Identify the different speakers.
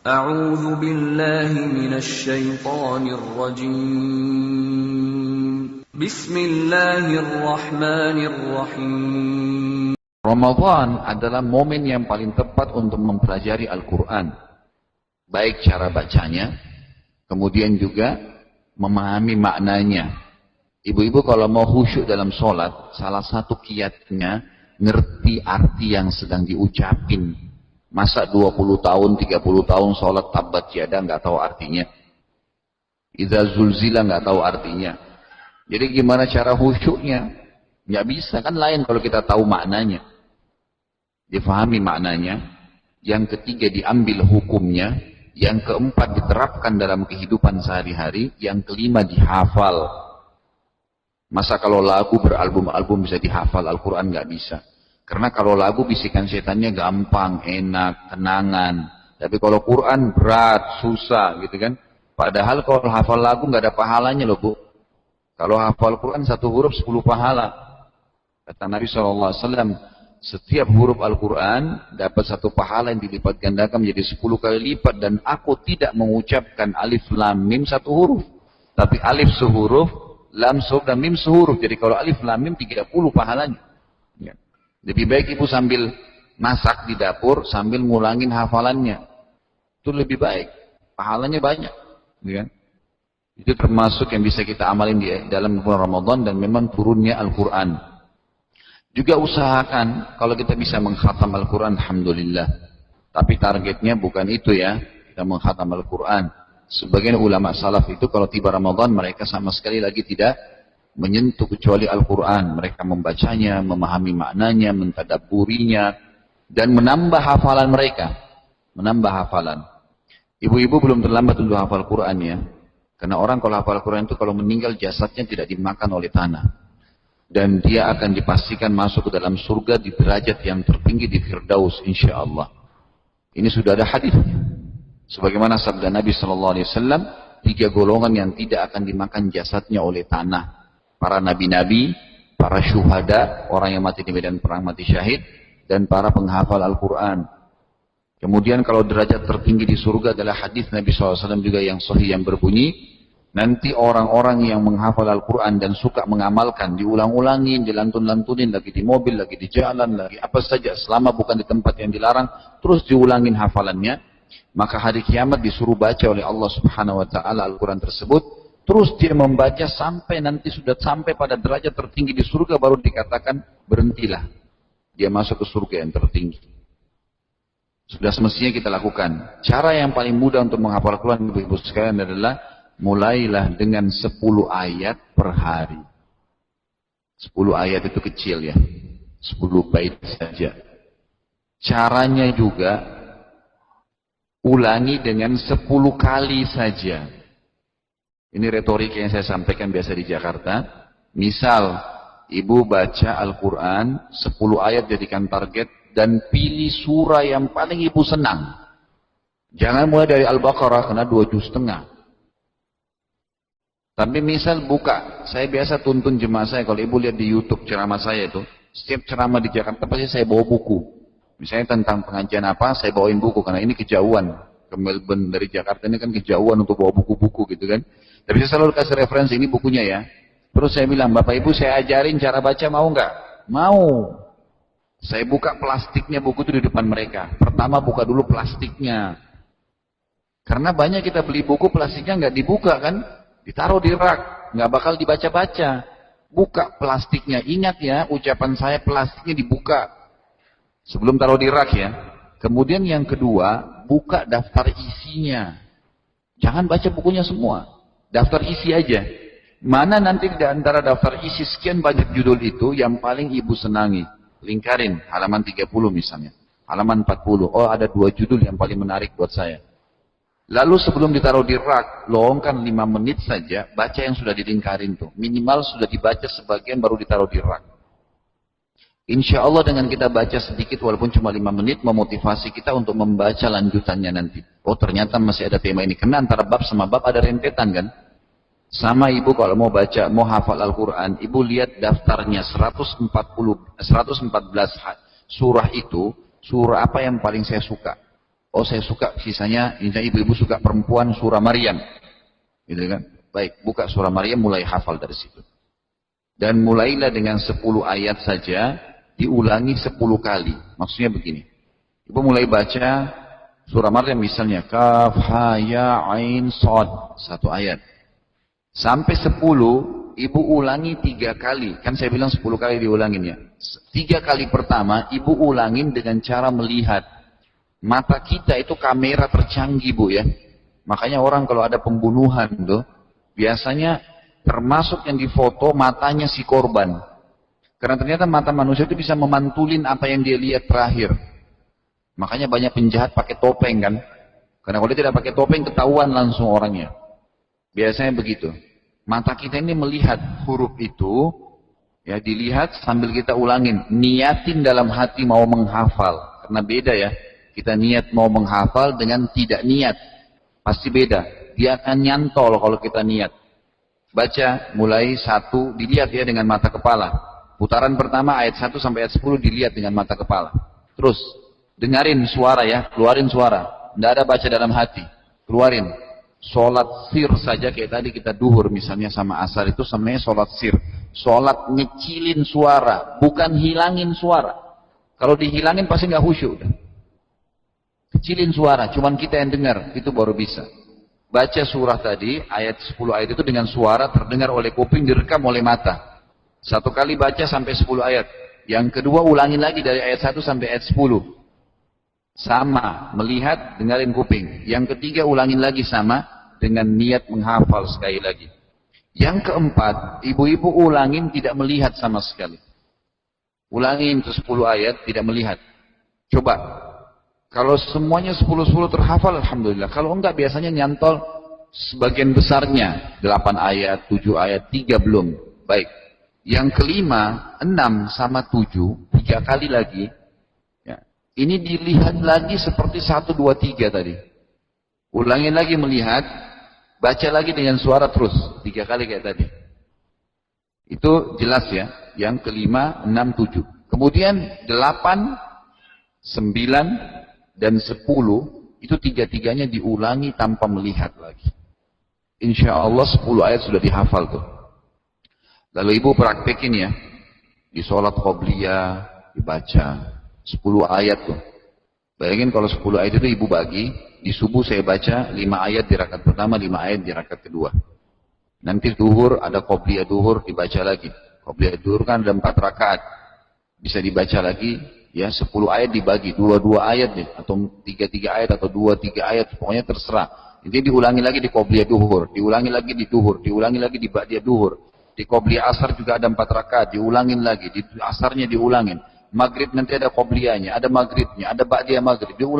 Speaker 1: أعوذ بالله من الشيطان الرجيم بسم الله الرحمن الرحيم.
Speaker 2: Ramadan adalah momen yang paling tepat untuk mempelajari Al-Quran. Baik cara bacanya, kemudian juga memahami maknanya. Ibu-ibu kalau mau khusyuk dalam sholat, salah satu kiatnya, ngerti arti yang sedang diucapin. Masa 20 tahun, 30 tahun sholat tabat yada nggak tahu artinya. Idza zulzila nggak tahu artinya. Jadi gimana cara khusyuknya? Nggak bisa, kan lain kalau kita tahu maknanya. Difahami maknanya. Yang ketiga diambil hukumnya. Yang keempat diterapkan dalam kehidupan sehari-hari. Yang kelima dihafal. Masa kalau lagu beralbum-album bisa dihafal, Al-Quran nggak bisa. Karena kalau lagu bisikan setannya gampang, enak, tenangan. Tapi kalau Quran berat, susah gitu kan. Padahal kalau hafal lagu nggak ada pahalanya loh Bu. Kalau hafal Quran satu huruf 10 pahala. Kata Nabi SAW, setiap huruf Al-Quran dapat satu pahala yang dilipat gandakan menjadi 10 kali lipat. Dan aku tidak mengucapkan alif lam mim satu huruf. Tapi alif sehuruf, lam sehuruf, dan mim sehuruf. Jadi kalau alif lam mim 30 pahalanya. Ya. Lebih baik ibu sambil masak di dapur, sambil ngulangin hafalannya. Itu lebih baik. Pahalanya banyak. Ya. Itu termasuk yang bisa kita amalin di dalam bulan Ramadan dan memang turunnya Al-Quran. Juga usahakan kalau kita bisa mengkhatam Al-Quran, alhamdulillah. Tapi targetnya bukan itu ya, kita mengkhatam Al-Quran. Sebagian ulama salaf itu kalau tiba Ramadan mereka sama sekali lagi tidak menyentuh kecuali Al-Quran. Mereka membacanya, memahami maknanya, mentadabburinya, dan menambah hafalan mereka. Menambah hafalan. Ibu-ibu belum terlambat untuk hafal Quran ya. Karena orang kalau hafal Quran itu kalau meninggal jasadnya tidak dimakan oleh tanah. Dan dia akan dipastikan masuk ke dalam surga di derajat yang tertinggi di Firdaus insyaallah. Ini sudah ada hadisnya. Sebagaimana sabda Nabi SAW, 3 golongan yang tidak akan dimakan jasadnya oleh tanah. Para nabi-nabi, para syuhada, orang yang mati di medan perang mati syahid, dan para penghafal Al-Quran. Kemudian kalau derajat tertinggi di surga adalah hadis Nabi SAW juga yang sahih yang berbunyi, nanti orang-orang yang menghafal Al-Quran dan suka mengamalkan, diulang-ulangin, dilantun-lantunin, lagi di mobil, lagi di jalan, lagi apa saja, selama bukan di tempat yang dilarang, terus diulangin hafalannya, maka hari kiamat disuruh baca oleh Allah Subhanahu Wa Taala Al-Quran tersebut, terus dia membaca sampai nanti sudah sampai pada derajat tertinggi di surga, baru dikatakan berhentilah, dia masuk ke surga yang tertinggi. Sudah semestinya kita lakukan. Cara yang paling mudah untuk menghafal Al-Quran ibu-ibu sekalian adalah mulailah dengan 10 ayat per hari. 10 ayat itu kecil ya. 10 bait saja. Caranya juga ulangi dengan 10 kali saja. Ini retorika yang saya sampaikan biasa di Jakarta. Misal, ibu baca Al-Quran 10 ayat jadikan target dan pilih surah yang paling ibu senang. Jangan mulai dari Al-Baqarah karena 2 juz setengah. Tapi misal buka, saya biasa tuntun jemaah saya, kalau ibu lihat di YouTube ceramah saya itu, setiap ceramah di Jakarta pasti saya bawa buku. Misalnya tentang pengajian apa, saya bawain buku, karena ini kejauhan. Ke Melbourne dari Jakarta ini kan kejauhan untuk bawa buku-buku gitu kan. Tapi saya selalu kasih referensi, ini bukunya ya. Terus saya bilang, Bapak Ibu saya ajarin cara baca, mau nggak? Mau. Saya buka plastiknya buku itu di depan mereka. Pertama buka dulu plastiknya. Karena banyak kita beli buku plastiknya nggak dibuka kan. Ditaruh di rak, nggak bakal dibaca-baca. Buka plastiknya, ingat ya ucapan saya plastiknya dibuka. Sebelum taruh di rak ya. Kemudian yang kedua, buka daftar isinya. Jangan baca bukunya semua. Daftar isi aja. Mana nanti di antara daftar isi sekian banyak judul itu yang paling ibu senangi. Lingkarin, halaman 30 misalnya. Halaman 40, oh ada 2 judul yang paling menarik buat saya. Lalu sebelum ditaruh di rak, lowongkan 5 menit saja, baca yang sudah dilingkarin tuh. Minimal sudah dibaca sebagian baru ditaruh di rak. Insya Allah dengan kita baca sedikit walaupun cuma 5 menit, memotivasi kita untuk membaca lanjutannya nanti. Oh ternyata masih ada tema ini. Karena antara bab sama bab ada rentetan kan. Sama ibu kalau mau baca, mau hafal Al-Quran, ibu lihat daftarnya 114 surah itu, surah apa yang paling saya suka. Oh saya suka sisanya, misalnya ibu-ibu suka perempuan surah Maryam. Gitu kan? Baik, buka surah Maryam mulai hafal dari situ. Dan mulailah dengan 10 ayat saja, diulangi 10 kali. Maksudnya begini. Ibu mulai baca surah Maryam misalnya. Kaf, ha, ya, ain, sod. 1 ayat. Sampai 10, ibu ulangi 3 kali. Kan saya bilang 10 kali diulangin ya. 3 kali pertama, ibu ulangin dengan cara melihat. Mata kita itu kamera tercanggih bu ya. Makanya orang kalau ada pembunuhan tuh, biasanya termasuk yang difoto matanya si korban. Karena ternyata mata manusia itu bisa memantulin apa yang dia lihat terakhir. Makanya banyak penjahat pakai topeng kan. Karena kalau dia tidak pakai topeng ketahuan langsung orangnya. Biasanya begitu. Mata kita ini melihat huruf itu, ya dilihat sambil kita ulangin. Niatin dalam hati mau menghafal. Karena beda ya. Kita niat mau menghafal dengan tidak niat. Pasti beda. Dia akan nyantol kalau kita niat. Baca mulai 1 dilihat ya dengan mata kepala. Putaran pertama ayat 1 sampai ayat 10 dilihat dengan mata kepala. Terus dengarin suara ya, keluarin suara. Tidak ada baca dalam hati. Keluarin. Sholat sir saja kayak tadi kita duhur misalnya sama asar itu sebenarnya sholat sir. Sholat ngecilin suara, bukan hilangin suara. Kalau dihilangin pasti nggak khusyuk. Kecilin suara, cuman kita yang dengar, itu baru bisa. Baca surah tadi, ayat 10 ayat itu dengan suara terdengar oleh kuping, direkam oleh mata. 1 kali baca sampai 10 ayat. Yang kedua ulangi lagi dari ayat 1 sampai ayat 10. Sama, melihat, dengarin kuping. Yang ketiga ulangi lagi sama, dengan niat menghafal sekali lagi. Yang keempat, ibu-ibu ulangin tidak melihat sama sekali. Ulangin itu 10 ayat, tidak melihat. Coba. Kalau semuanya 10-10 terhafal, alhamdulillah. Kalau enggak, biasanya nyantol sebagian besarnya. 8 ayat, 7 ayat, 3 belum. Baik. Yang kelima, 6 sama 7, 3 kali lagi. Ya. Ini dilihat lagi seperti 1, 2, 3 tadi. Ulangin lagi melihat, baca lagi dengan suara terus. 3 kali kayak tadi. Itu jelas ya. Yang kelima, 6, 7. Kemudian 8, 9, dan 10 itu 3-3-nya diulangi tanpa melihat lagi. Insya Allah 10 ayat sudah dihafal tuh. Lalu ibu praktekin ya. Di sholat qobliyah dibaca 10 ayat tuh. Bayangin kalau 10 ayat itu ibu bagi. Di subuh saya baca 5 ayat di rakaat pertama, 5 ayat di rakaat kedua. Nanti duhur ada qobliyah duhur dibaca lagi. Qobliyah duhur kan ada 4 rakaat. Bisa dibaca lagi. Ya 10 ayat dibagi 2-2 ayat nih, atau 3-3 ayat atau 2-3 ayat, pokoknya terserah. Ini diulangi lagi di qobliyah duhur, diulangi lagi di duhur, diulangi lagi di ba'diyah duhur. Di qobliyah asar juga ada 4 rakaat, diulangin lagi, di asarnya diulangin. Maghrib nanti ada qobliyahnya, ada maghribnya, ada ba'diyah maghrib, diulangi.